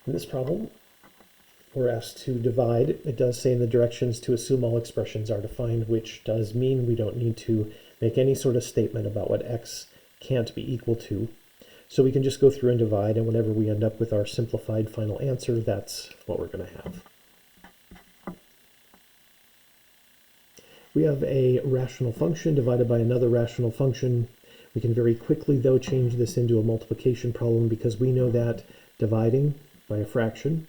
In this problem, we're asked to divide. It does say in the directions to assume all expressions are defined, which does mean we don't need to make any sort of statement about what x can't be equal to. So we can just go through and divide, and whenever we end up with our simplified final answer, that's what we're going to have. We have a rational function divided by another rational function. We can very quickly, though, change this into a multiplication problem because we know that dividing by a fraction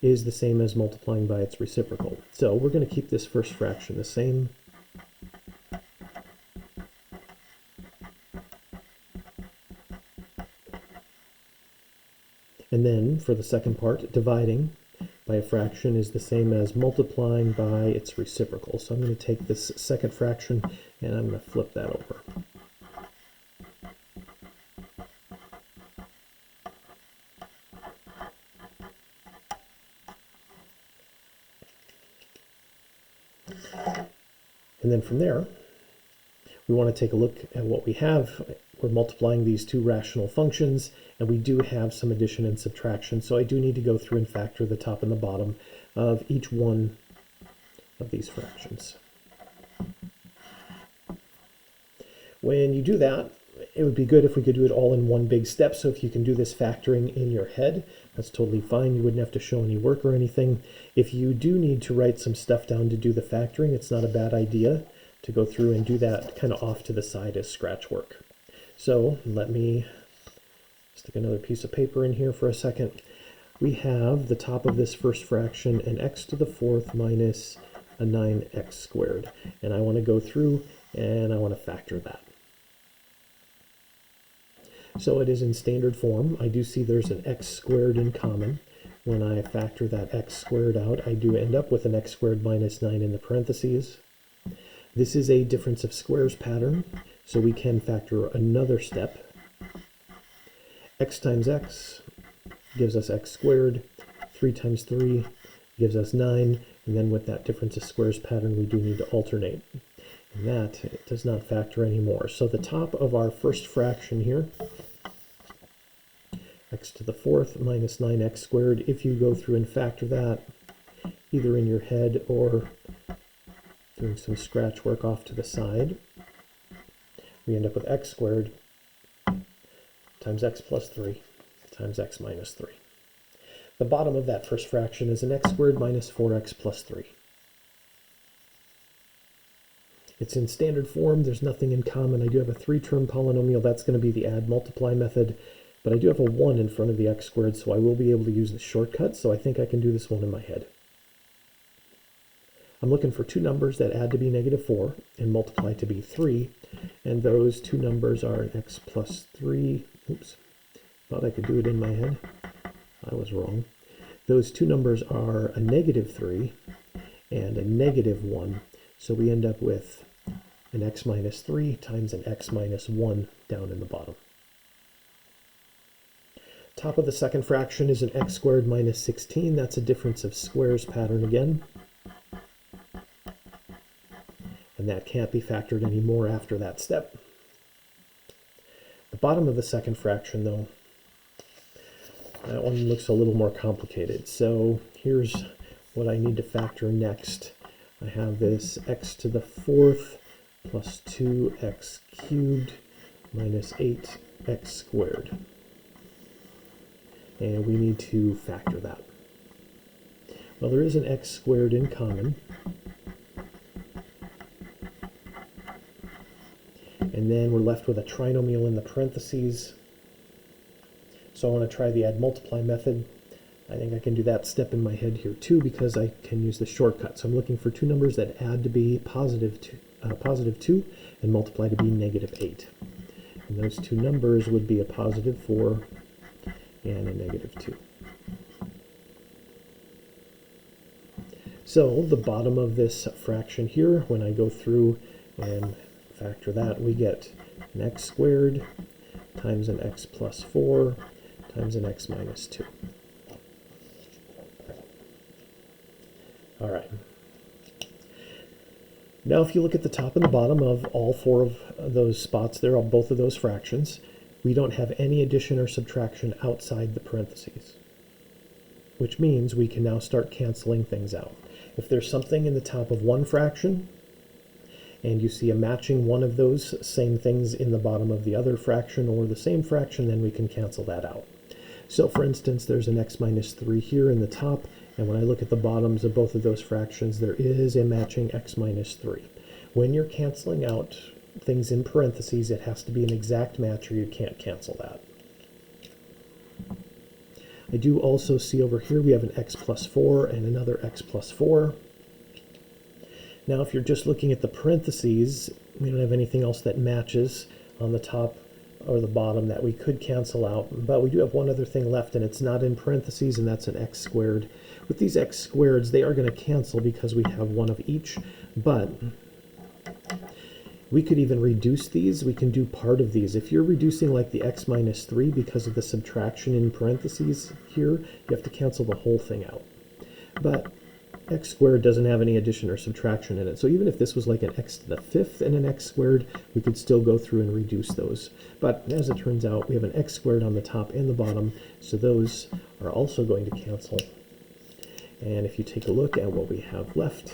is the same as multiplying by its reciprocal. So we're going to keep this first fraction the same. And then for the second part, dividing by a fraction is the same as multiplying by its reciprocal. So I'm going to take this second fraction and I'm going to flip that over. And then from there, we want to take a look at what we have. We're multiplying these two rational functions, and we do have some addition and subtraction. So I do need to go through and factor the top and the bottom of each one of these fractions. When you do that, it would be good if we could do it all in one big step. So if you can do this factoring in your head, that's totally fine. You wouldn't have to show any work or anything. If you do need to write some stuff down to do the factoring, it's not a bad idea to go through and do that kind of off to the side as scratch work. So let me stick another piece of paper in here for a second. We have the top of this first fraction, an x to the fourth minus a 9x squared. And I want to go through and I want to factor that. So it is in standard form. I do see there's an x squared in common. When I factor that x squared out, I do end up with an x squared minus 9 in the parentheses. This is a difference of squares pattern, so we can factor another step. X times x gives us x squared. 3 times 3 gives us 9. And then with that difference of squares pattern, we do need to alternate. And that it does not factor anymore. So the top of our first fraction here, x to the fourth minus 9x squared, if you go through and factor that, either in your head or doing some scratch work off to the side, we end up with x squared times x plus 3 times x minus 3. The bottom of that first fraction is an x squared minus 4x plus 3. It's in standard form. There's nothing in common. I do have a 3-term polynomial. That's going to be the add multiply method. But I do have a 1 in front of the x squared, so I will be able to use the shortcut. So I think I can do this one in my head. I'm looking for two numbers that add to be -4 and multiply to be 3. And those two numbers are an x plus 3. Oops. Thought I could do it in my head. I was wrong. Those two numbers are a -3 and a -1. So we end up with an x minus 3 times an x minus 1 down in the bottom. Top of the second fraction is an x squared minus 16. That's a difference of squares pattern again. And that can't be factored anymore after that step. The bottom of the second fraction, though, that one looks a little more complicated. So here's what I need to factor next. I have this x to the fourth plus 2x cubed minus 8x squared. And we need to factor that. Well, there is an x squared in common. And then we're left with a trinomial in the parentheses. So I want to try the add multiply method. I think I can do that step in my head here too because I can use the shortcut. So I'm looking for two numbers that add to be positive 2 and multiply to be -8. And those two numbers would be a positive 4 and a -2. So the bottom of this fraction here, when I go through and factor that, we get an x squared times an x plus 4 times an x minus 2. All right. Now if you look at the top and the bottom of all four of those spots there, on both of those fractions, we don't have any addition or subtraction outside the parentheses. which means we can now start canceling things out. If there's something in the top of one fraction, and you see a matching one of those same things in the bottom of the other fraction or the same fraction, then we can cancel that out. So for instance, there's an x minus 3 here in the top, and when I look at the bottoms of both of those fractions, there is a matching x minus 3. When you're canceling out things in parentheses, it has to be an exact match or you can't cancel that. I do also see over here we have an x plus 4 and another x plus 4. Now if you're just looking at the parentheses, we don't have anything else that matches on the top or the bottom that we could cancel out, but we do have one other thing left, and it's not in parentheses, and that's an x squared. With these x squareds, they are going to cancel because we have one of each, but we could even reduce these. We can do part of these. If you're reducing like the x minus 3 because of the subtraction in parentheses here, you have to cancel the whole thing out. But x squared doesn't have any addition or subtraction in it. So even if this was like an x to the 5th and an x squared, we could still go through and reduce those. But as it turns out, we have an x squared on the top and the bottom, so those are also going to cancel. And if you take a look at what we have left,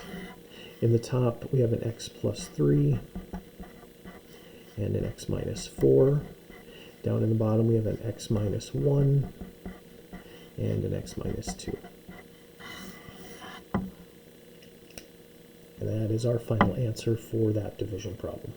in the top we have an x plus 3 and an x minus 4. Down in the bottom we have an x minus 1 and an x minus 2. And that is our final answer for that division problem.